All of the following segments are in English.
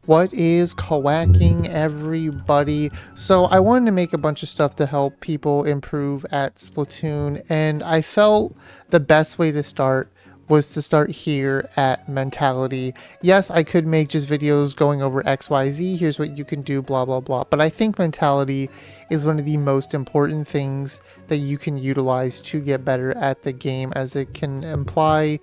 What is quacking, everybody? So I wanted to make a bunch of stuff to help people improve at Splatoon, and I felt the best way to start was to start here at mentality. Yes, I could make just videos going over XYZ, here's what you can do, blah blah blah, but I think mentality is one of the most important things that you can utilize to get better at the game, as it can imply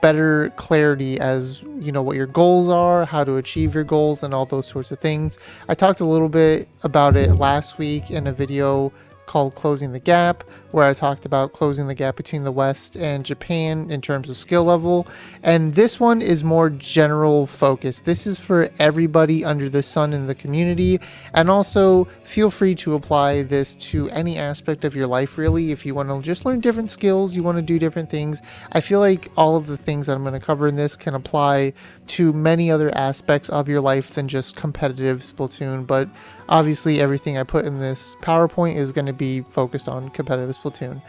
better clarity as what your goals are, how to achieve your goals, and all those sorts of things. I talked a little bit about it last week in a video called Closing the Gap, where I talked about closing the gap between the West and Japan in terms of skill level. And this one is more general focus. This is for everybody under the sun in the community. And also feel free to apply this to any aspect of your life, really. If you want to just learn different skills, you want to do different things. I feel like all of the things that I'm going to cover in this can apply to many other aspects of your life than just competitive Splatoon. But obviously everything I put in this PowerPoint is going to be focused on competitive Splatoon.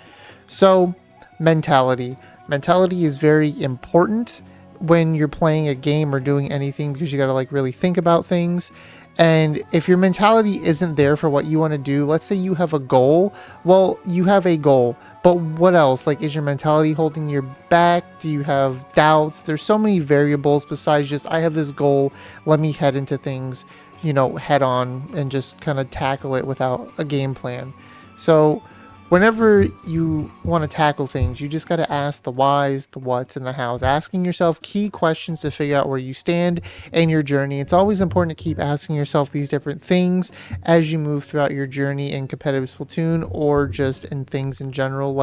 So, mentality. Mentality is very important when you're playing a game or doing anything, because you got to really think about things. And if your mentality isn't there for what you want to do, let's say you have a goal, well, you have a goal, but what else? Is your mentality holding your back? Do you have doubts? There's so many variables besides just, I have this goal, let me head into things, head on and just kind of tackle it without a game plan. So whenever you want to tackle things, you just got to ask the whys, the whats, and the hows, asking yourself key questions to figure out where you stand in your journey. It's always important to keep asking yourself these different things as you move throughout your journey in competitive Splatoon, or just in things in general,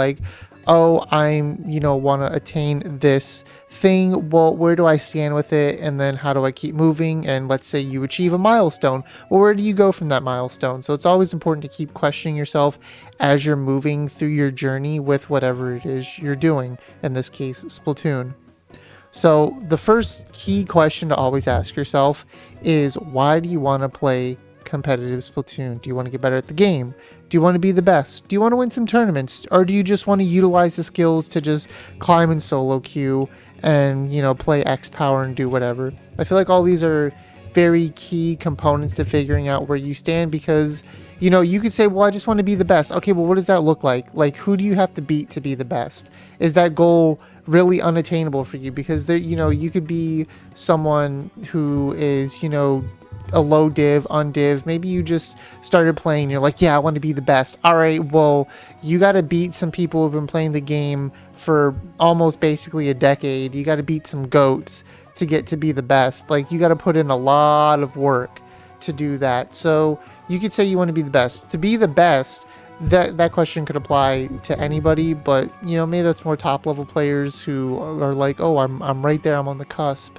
oh, I'm, want to attain this thing. Well, where do I stand with it? And then how do I keep moving? And let's say you achieve a milestone. Well, where do you go from that milestone? So it's always important to keep questioning yourself as you're moving through your journey with whatever it is you're doing, in this case, Splatoon. So the first key question to always ask yourself is, why do you want to play competitive Splatoon? Do you want to get better at the game? Do you want to be the best? Do you want to win some tournaments? Or do you just want to utilize the skills to just climb in solo queue and, play X power and do whatever? I feel like all these are very key components to figuring out where you stand, because, you could say, well, I just want to be the best. Okay, well, what does that look like? Who do you have to beat to be the best? Is that goal really unattainable for you? Because there, you could be someone who is, a low div, undiv. Maybe you just started playing, you're like, yeah, I want to be the best. All right, well, you got to beat some people who've been playing the game for almost basically a decade. You got to beat some goats to get to be the best. You got to put in a lot of work to do that. So you could say you want to be the best. To be the best, that question could apply to anybody, but maybe that's more top level players who are like, oh, I'm right there, I'm on the cusp.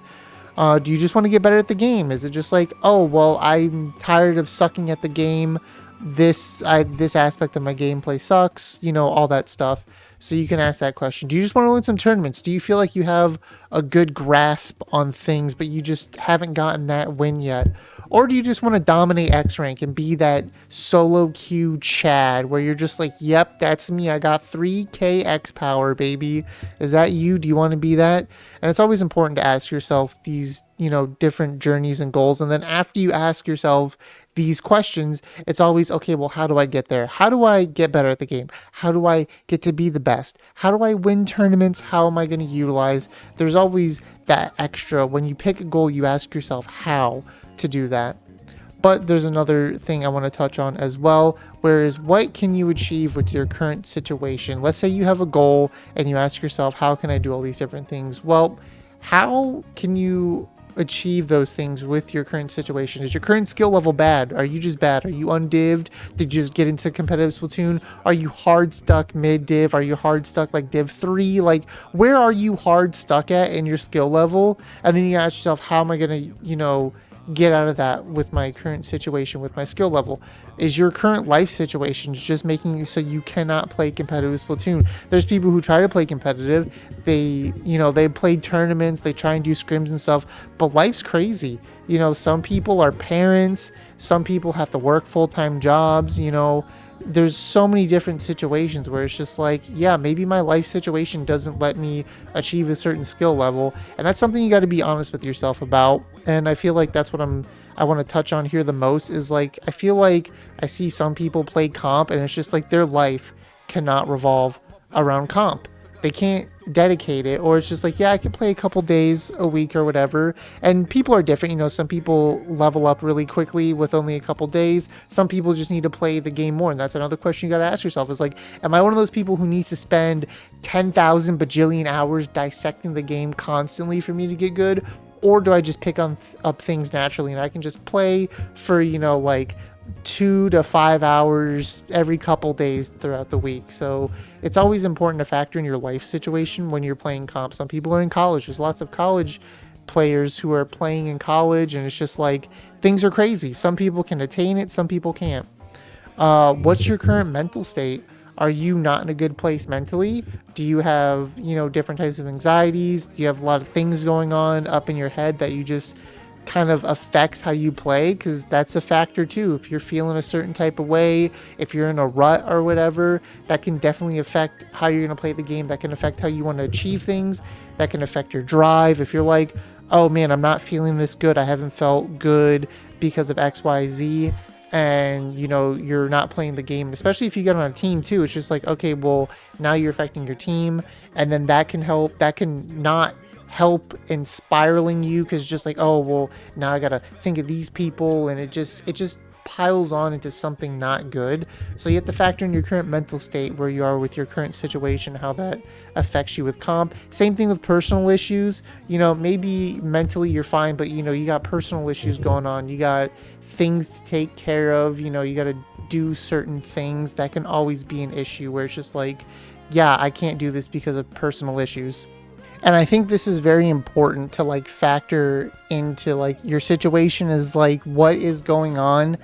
Do you just want to get better at the game? Is it just oh, well, I'm tired of sucking at the game. This aspect of my gameplay sucks, all that stuff. So you can ask that question. Do you just want to win some tournaments? Do you feel like you have a good grasp on things, but you just haven't gotten that win yet? Or do you just want to dominate X rank and be that solo queue Chad where you're just yep, that's me. I got 3k X power, baby. Is that you? Do you want to be that? And it's always important to ask yourself these, different journeys and goals. And then after you ask yourself these questions, it's always, okay, well, how do I get there? How do I get better at the game? How do I get to be the best? How do I win tournaments? How am I going to utilize? There's always that extra. When you pick a goal, you ask yourself how to do that. But there's another thing I want to touch on as well, whereas what can you achieve with your current situation? Let's say you have a goal and you ask yourself, how can I do all these different things? Well, how can you achieve those things with your current situation? Is your current skill level bad? Are you just bad? Are you undived? Did you just get into competitive Splatoon? Are you hard stuck mid div? Are you hard stuck div 3? Where are you hard stuck at in your skill level? And then you ask yourself, how am I going to, get out of that with my current situation, with my skill level? Is your current life situation just making it so you cannot play competitive Splatoon? There's people who try to play competitive. They play tournaments, they try and do scrims and stuff, but life's crazy. Some people are parents, some people have to work full-time jobs, there's so many different situations where it's just like, yeah, maybe my life situation doesn't let me achieve a certain skill level, and that's something you got to be honest with yourself about. And I feel like that's what I want to touch on here the most is like, I feel like I see some people play comp and it's just like their life cannot revolve around comp. They can't dedicate it, or it's just like, yeah, I can play a couple days a week or whatever. And people are different, some people level up really quickly with only a couple days. Some people just need to play the game more, and that's another question you got to ask yourself is like, am I one of those people who needs to spend 10,000 bajillion hours dissecting the game constantly for me to get good, or do I just pick up things naturally and I can just play for like 2 to 5 hours every couple days throughout the week? So it's always important to factor in your life situation when you're playing comp. Some people are in college. There's lots of college players who are playing in college, and it's just like things are crazy. Some people can attain it, some people can't. What's your current mental state? Are you not in a good place mentally? Do you have, different types of anxieties? Do you have a lot of things going on up in your head that you just kind of affects how you play? Because that's a factor too. If you're feeling a certain type of way, if you're in a rut or whatever, that can definitely affect how you're going to play the game. That can affect how you want to achieve things. That can affect your drive. If you're like, oh man, I'm not feeling this good, I haven't felt good because of XYZ, and you're not playing the game, especially if you get on a team too, it's just like, okay, well, now you're affecting your team, and then that can not help in spiraling you, because just like, oh well, now I gotta think of these people, and it just piles on into something not good. So you have to factor in your current mental state, where you are with your current situation, how that affects you with comp. Same thing with personal issues. Maybe mentally you're fine, but you got personal issues going on. You got things to take care of. You got to do certain things. That can always be an issue where it's just like, yeah, I can't do this because of personal issues. And I think this is very important to like factor into like your situation is like what is going on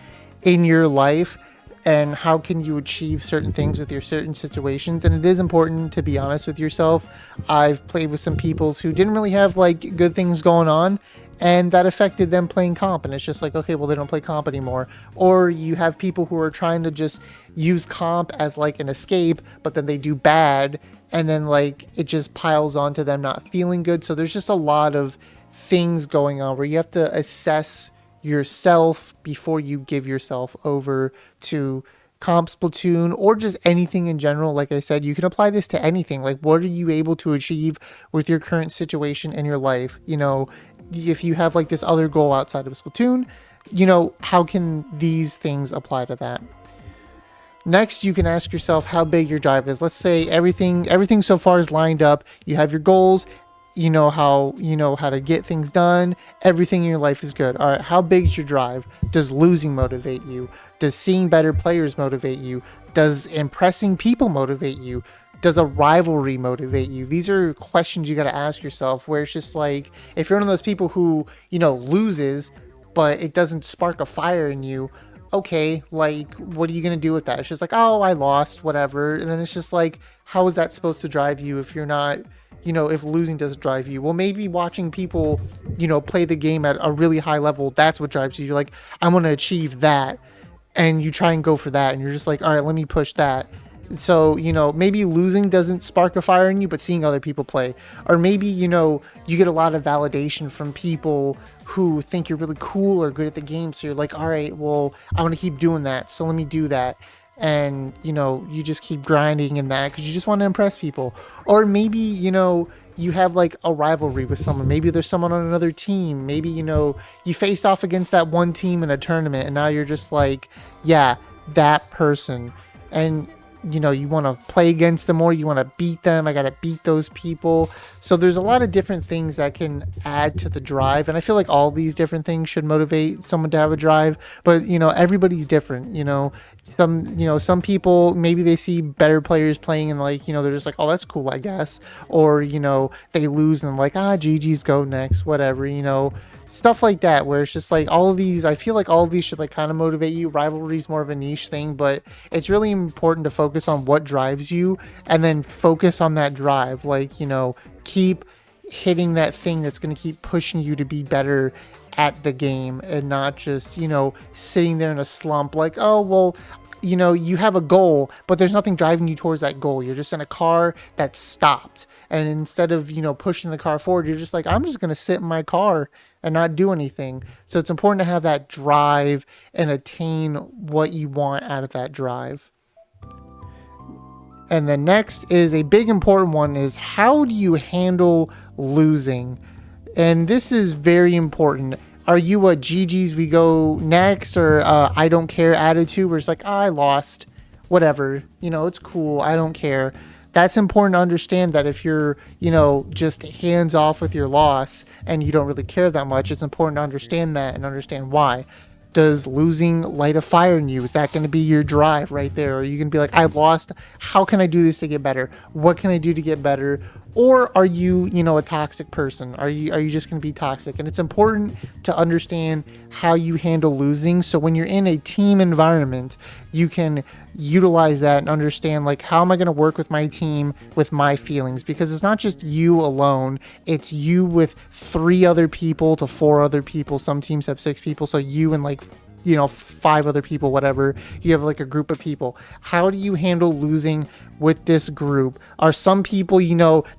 in your life and how can you achieve certain things with your certain situations. And it is important to be honest with yourself. I've played with some peoples who didn't really have like good things going on, and that affected them playing comp, and it's just like, okay, well, they don't play comp anymore. Or you have people who are trying to just use comp as like an escape, but then they do bad, and then like it just piles on to them not feeling good. So there's just a lot of things going on where you have to assess yourself before you give yourself over to comp, Splatoon, or just anything in general. Like I said, you can apply this to anything. Like, what are you able to achieve with your current situation in your life? If you have like this other goal outside of Splatoon, how can these things apply to that? Next, you can ask yourself how big your drive is. Let's say everything so far is lined up. You have your goals. You know how to get things done. Everything in your life is good. All right, how big is your drive? Does losing motivate you? Does seeing better players motivate you? Does impressing people motivate you? Does a rivalry motivate you? These are questions you got to ask yourself, where it's just like, if you're one of those people who loses, but it doesn't spark a fire in you, okay, like, what are you going to do with that? It's just like, oh, I lost, whatever. And then it's just like, how is that supposed to drive you if you're not, if losing doesn't drive you? Well, maybe watching people, play the game at a really high level, that's what drives you. You're like, I want to achieve that. And you try and go for that. And you're just like, all right, let me push that. So, maybe losing doesn't spark a fire in you, but seeing other people play. Or maybe, you get a lot of validation from people who think you're really cool or good at the game. So you're like, all right, well, I want to keep doing that, so let me do that. And, you just keep grinding in that because you just want to impress people. Or maybe, you have like a rivalry with someone. Maybe there's someone on another team. Maybe, you faced off against that one team in a tournament, and now you're just like, yeah, that person. And you want to play against them more, you want to beat them. I got to beat those people. So there's a lot of different things that can add to the drive. And I feel like all these different things should motivate someone to have a drive. But, everybody's different. Some people, maybe they see better players playing and like, they're just like, oh, that's cool, I guess. Or, they lose and like, GG's, go next, whatever, stuff like that, where it's just like all of these, I feel like all of these should like kind of motivate you. Rivalry is more of a niche thing, but it's really important to focus on what drives you and then focus on that drive. Like, keep hitting that thing that's going to keep pushing you to be better at the game, and not just, sitting there in a slump like, oh, well, you have a goal, but there's nothing driving you towards that goal. You're just in a car that's stopped. And instead of, pushing the car forward, you're just like, I'm just going to sit in my car and not do anything. So it's important to have that drive and attain what you want out of that drive. And then next is a big important one is how do you handle losing? And this is very important. Are you a GG's we go next or I don't care attitude where it's like, I lost, whatever, it's cool, I don't care. That's important to understand that if you're, just hands off with your loss and you don't really care that much, it's important to understand that and understand why. Does losing light a fire in you? Is that going to be your drive right there? Or are you going to be like, I lost. How can I do this to get better? What can I do to get better? Or are you, a toxic person? Are you just going to be toxic? And it's important to understand how you handle losing. So when you're in a team environment, you can utilize that and understand, like, how am I going to work with my team with my feelings? Because it's not just you alone. It's you with 3 other people to 4 other people. Some teams have 6 people. So you and 5 other people, whatever. You have like a group of people. How do you handle losing with this group? Are some people,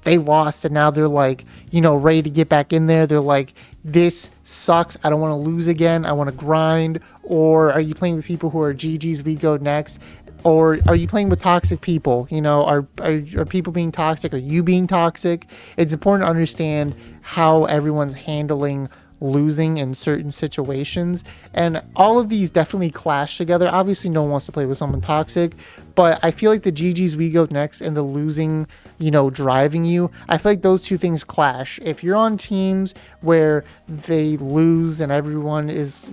they lost and now they're like, ready to get back in there? They're like, this sucks. I don't want to lose again. I want to grind. Or are you playing with people who are GG's we go next? Or are you playing with toxic people? Are people being toxic? Are you being toxic? It's important to understand how everyone's handling losing in certain situations, and all of these definitely clash together. Obviously no one wants to play with someone toxic, but I feel like the GG's we go next and the losing, driving you, I feel like those two things clash. If you're on teams where they lose and everyone is,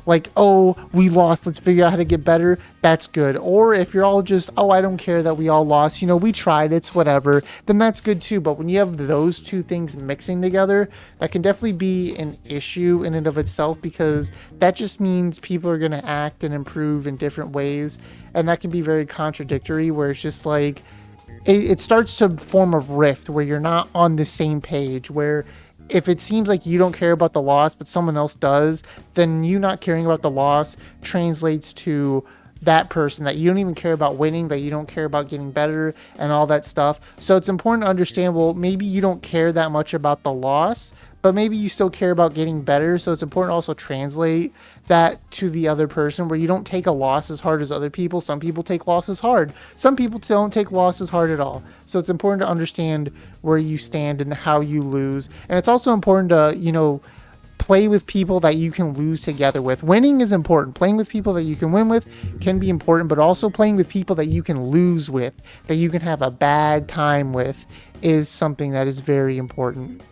like, oh, we lost, let's figure out how to get better, that's good. Or if you're all just, oh, I don't care that we all lost, we tried, it's whatever, then that's good too. But when you have those two things mixing together, that can definitely be an issue in and of itself, because that just means people are going to act and improve in different ways, and that can be very contradictory, where it's just like, it starts to form a rift where you're not on the same page, where if it seems like you don't care about the loss, but someone else does, then you not caring about the loss translates to that person that you don't even care about winning, that you don't care about getting better and all that stuff. So it's important to understand, well, maybe you don't care that much about the loss, but maybe you still care about getting better. So it's important to also translate that to the other person, where you don't take a loss as hard as other people. Some people take losses hard. Some people don't take losses hard at all. So it's important to understand where you stand and how you lose. And it's also important to, play with people that you can lose together with. Winning is important. Playing with people that you can win with can be important, but also playing with people that you can lose with, that you can have a bad time with, is something that is very important.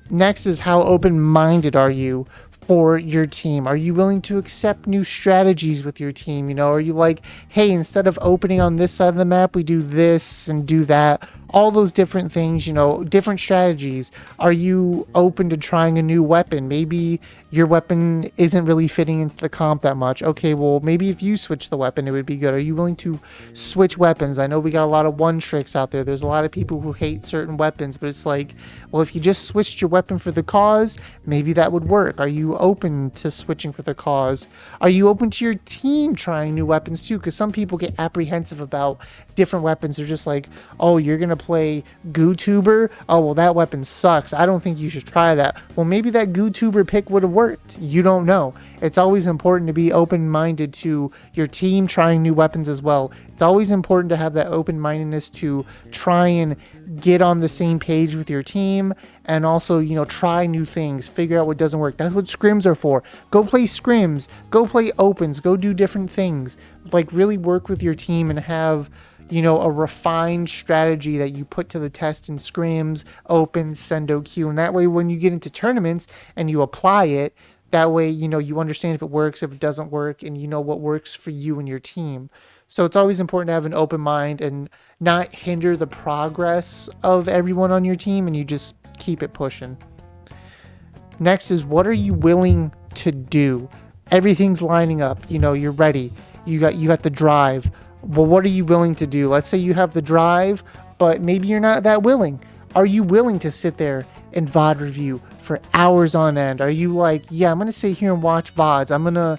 Next is, how open-minded are you for your team? Are you willing to accept new strategies with your team? Are you like, hey, instead of opening on this side of the map, we do this and do that? All those different things, different strategies. Are you open to trying a new weapon? Maybe your weapon isn't really fitting into the comp that much. Okay, well, maybe if you switch the weapon, it would be good. Are you willing to switch weapons? I know we got a lot of one tricks out there. There's a lot of people who hate certain weapons, but it's like, well, if you just switched your weapon for the cause, maybe that would work. Are you open to switching for the cause? Are you open to your team trying new weapons too? Because some people get apprehensive about different weapons. They're just like, oh, you're going to play GooTuber? Oh, well, that weapon sucks. I don't think you should try that. Well, maybe that GooTuber pick would have worked. You don't know. It's always important to be open-minded to your team trying new weapons as well. It's always important to have that open-mindedness to try and get on the same page with your team, and also, try new things, figure out what doesn't work. That's what scrims are for. Go play scrims, go play opens, go do different things. Like, really work with your team and have, a refined strategy that you put to the test in scrims, opens, sendo queue. And that way, when you get into tournaments and you apply it, that way, you understand if it works, if it doesn't work, and you know what works for you and your team. So it's always important to have an open mind and not hinder the progress of everyone on your team, and you just keep it pushing. Next is, what are you willing to do? Everything's lining up. You're ready. You got the drive. Well, what are you willing to do? Let's say you have the drive, but maybe you're not that willing. Are you willing to sit there and VOD review for hours on end? Are you like, yeah, I'm gonna sit here and watch VODs. I'm gonna,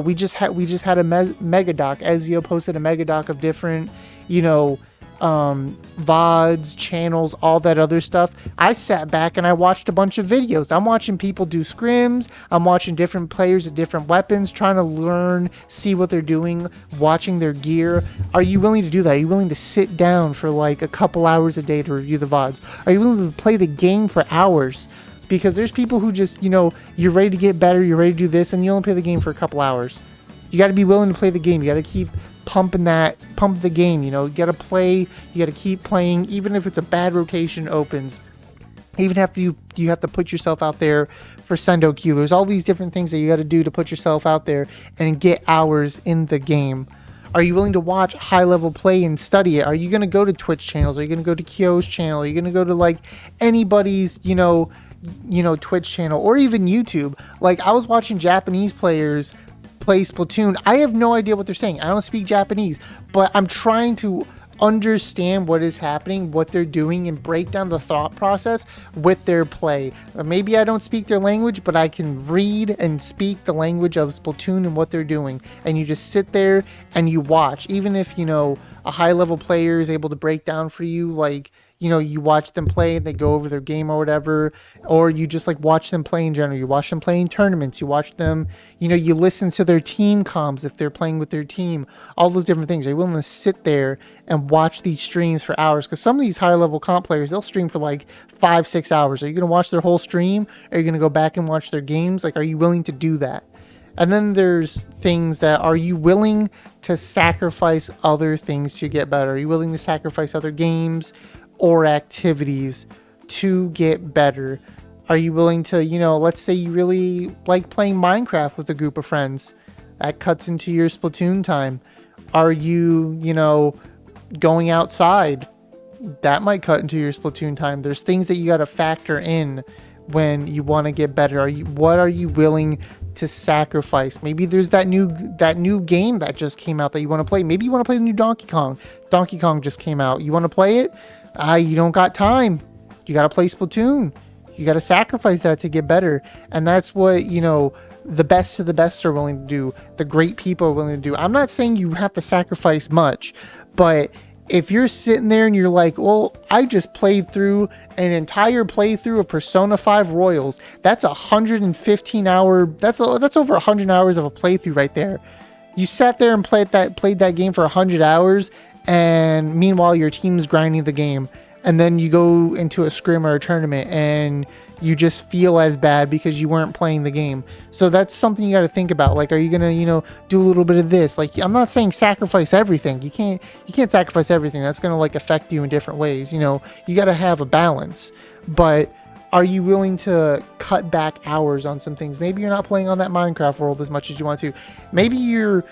we just had a mega doc. Ezio posted a mega doc of different, you know, VODs, channels, all that other stuff. I sat back and I watched a bunch of videos. I'm watching people do scrims. I'm watching different players with different weapons, trying to learn, see what they're doing, watching their gear. Are you willing to do that? Are you willing to sit down for like a couple hours a day to review the VODs? Are you willing to play the game for hours? Because there's people who just, you're ready to get better, you're ready to do this, and you only play the game for a couple hours. You got to be willing to play the game. You got to keep pump the game. You got to play. You got to keep playing, even if it's a bad rotation opens. Even after you have to put yourself out there for sendo queue. There's all these different things that you got to do to put yourself out there and get hours in the game. Are you willing to watch high level play and study it? Are you going to go to Twitch channels? Are you going to go to Kyo's channel? Are you going to go to like anybody's, Twitch channel or even YouTube? Like, I was watching Japanese players play Splatoon. I have no idea what they're saying. I don't speak Japanese, but I'm trying to understand what is happening, what they're doing, and break down the thought process with their play. Maybe I don't speak their language, but I can read and speak the language of Splatoon and what they're doing. And you just sit there and you watch. Even if, a high level player is able to break down for you, like, you watch them play and they go over their game or whatever, or you just like watch them play in general. You watch them play in tournaments. You watch them, you listen to their team comms if they're playing with their team, all those different things. Are you willing to sit there and watch these streams for hours? Because some of these high level comp players, they'll stream for like 5-6 hours. Are you going to watch their whole stream? Are you going to go back and watch their games? Like, are you willing to do that? And then there's things that, are you willing to sacrifice other things to get better? Are you willing to sacrifice other games or activities to get better? Are you willing to, let's say you really like playing Minecraft with a group of friends. That cuts into your Splatoon time. Are you, going outside? That might cut into your Splatoon time. There's things that you got to factor in when you want to get better. What are you willing to sacrifice? Maybe there's that new game that just came out that you want to play. Maybe you want to play the new Donkey Kong. Donkey Kong just came out. You want to play it? You don't got time. You got to play Splatoon. You got to sacrifice that to get better. And that's what, the best of the best are willing to do. The great people are willing to do. I'm not saying you have to sacrifice much, but if you're sitting there and you're like, well, I just played through an entire playthrough of Persona 5 Royals. That's 115 hour. That's over 100 hours of a playthrough right there. You sat there and played that game for 100 hours, and meanwhile your team's grinding the game, and then you go into a scrim or a tournament and you just feel as bad because you weren't playing the game. So that's something you got to think about. Like, are you gonna do a little bit of this? Like, I'm not saying sacrifice everything. You can't sacrifice everything. That's gonna like affect you in different ways. You got to have a balance. But are you willing to cut back hours on some things? Maybe you're not playing on that Minecraft world as much as you want to. Maybe you're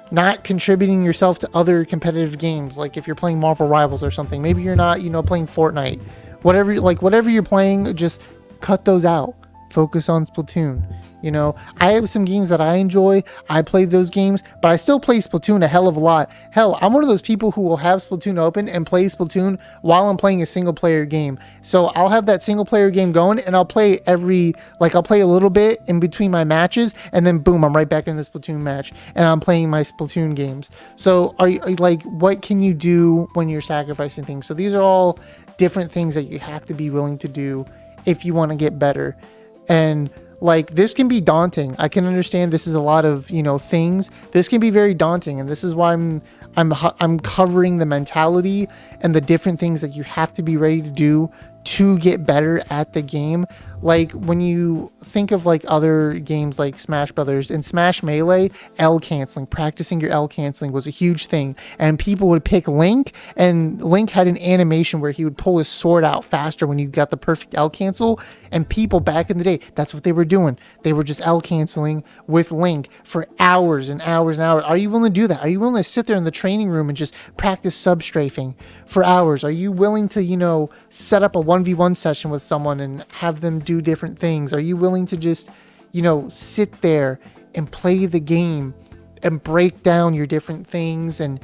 not contributing yourself to other competitive games. Like if you're playing Marvel Rivals or something, maybe you're not, playing Fortnite. Whatever you're playing, just cut those out. Focus on Splatoon. I have some games that I enjoy. I play those games, but I still play Splatoon a hell of a lot. Hell, I'm one of those people who will have Splatoon open and play Splatoon while I'm playing a single player game. So I'll have that single player game going and I'll play I'll play a little bit in between my matches, and then boom, I'm right back in the Splatoon match and I'm playing my Splatoon games. So are you like, what can you do when you're sacrificing things? So these are all different things that you have to be willing to do if you want to get better. And like, this can be daunting. I can understand this is a lot of, things. This can be very daunting. And this is why I'm covering the mentality and the different things that you have to be ready to do to get better at the game. Like when you think of like other games like Smash Brothers and Smash Melee, L canceling, practicing your L canceling was a huge thing. And people would pick Link, and Link had an animation where he would pull his sword out faster when you got the perfect L cancel. And people back in the day, that's what they were doing. They were just L canceling with Link for hours and hours and hours. Are you willing to do that? Are you willing to sit there in the training room and just practice sub-strafing for hours? Are you willing to, set up a 1v1 session with someone and have them do different things? Are you willing to just, sit there and play the game and break down your different things and,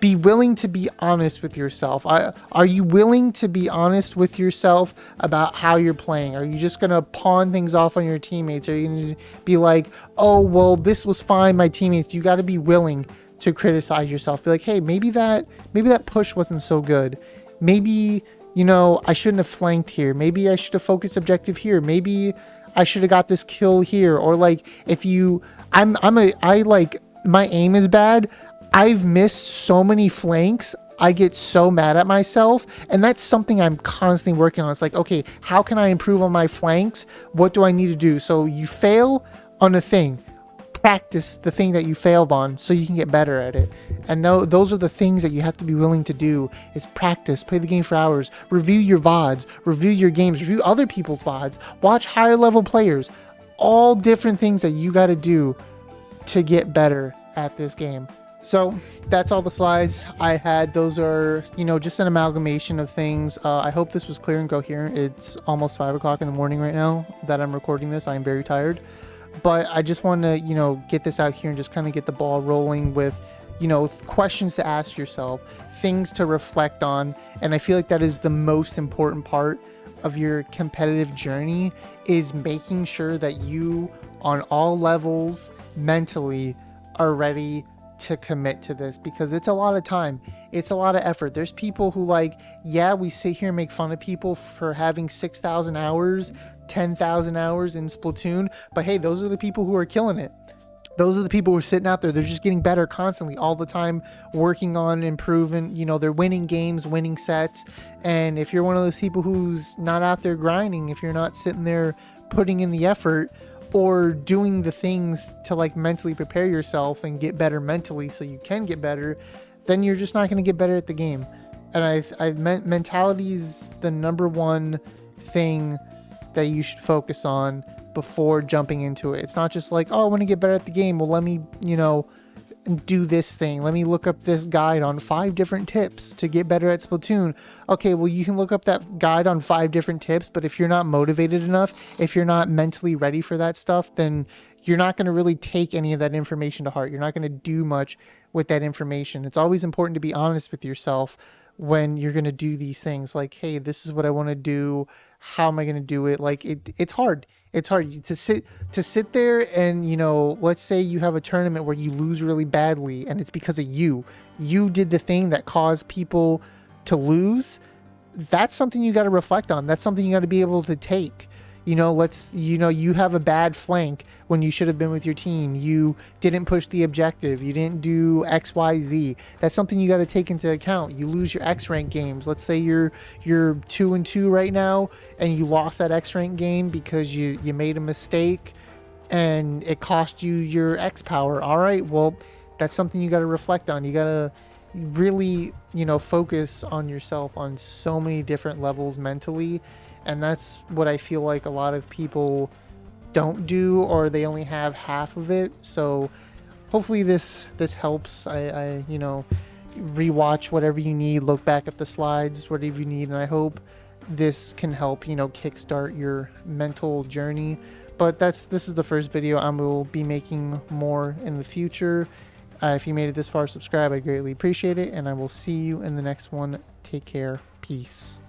be willing to be honest with yourself. Are you willing to be honest with yourself about how you're playing? Are you just going to pawn things off on your teammates? Are you going to be like, oh, well, this was fine, my teammates? You got to be willing to criticize yourself. Be like, hey, maybe that push wasn't so good. Maybe, I shouldn't have flanked here. Maybe I should have focused objective here. Maybe I should have got this kill here. Or like, if you, my aim is bad. I've missed so many flanks. I get so mad at myself, and that's something I'm constantly working on. It's like, okay, how can I improve on my flanks? What do I need to do? So you fail on a thing, practice the thing that you failed on so you can get better at it. And those are the things that you have to be willing to do, is practice, play the game for hours, review your VODs, review your games, review other people's VODs, watch higher level players, all different things that you got to do to get better at this game. So that's all the slides I had. Those are, just an amalgamation of things. I hope this was clear and coherent. It's almost 5 o'clock in the morning right now that I'm recording this. I'm very tired, but I just want to, get this out here and just kind of get the ball rolling with, questions to ask yourself, things to reflect on. And I feel like that is the most important part of your competitive journey, is making sure that you, on all levels, mentally are ready to commit to this, because it's a lot of time, it's a lot of effort. There's people who we sit here and make fun of people for having 6,000 hours, 10,000 hours in Splatoon, but hey, those are the people who are killing it. Those are the people who are sitting out there. They're just getting better constantly, all the time, working on improving. They're winning games, winning sets. And if you're one of those people who's not out there grinding, if you're not sitting there putting in the effort, or doing the things to mentally prepare yourself and get better mentally so you can get better, then you're just not going to get better at the game. And mentality is the number one thing that you should focus on before jumping into it. It's not just like, oh, I want to get better at the game. Well, let me, do this thing. Let me look up this guide on 5 different tips to get better at Splatoon. Okay, well, you can look up that guide on 5 different tips, but if you're not motivated enough, if you're not mentally ready for that stuff, then you're not going to really take any of that information to heart. You're not going to do much with that information. It's always important to be honest with yourself when you're going to do these things. Like, hey, this is what I want to do. How am I going to do it? It's hard. It's hard to sit there and, let's say you have a tournament where you lose really badly and it's because of you did the thing that caused people to lose. That's something you got to reflect on. That's something you got to be able to take. You have a bad flank when you should have been with your team. You didn't push the objective. You didn't do X, Y, Z. That's something you got to take into account. You lose your X rank games. Let's say you're 2-2 right now and you lost that X rank game because you made a mistake and it cost you your X power. All right, well, that's something you got to reflect on. You got to really, focus on yourself on so many different levels mentally. And that's what I feel like a lot of people don't do, or they only have half of it. So hopefully this helps. I rewatch whatever you need, look back at the slides, whatever you need, and I hope this can help, kickstart your mental journey. But this is the first video. I will be making more in the future. If you made it this far, subscribe. I greatly appreciate it, and I will see you in the next one. Take care. Peace.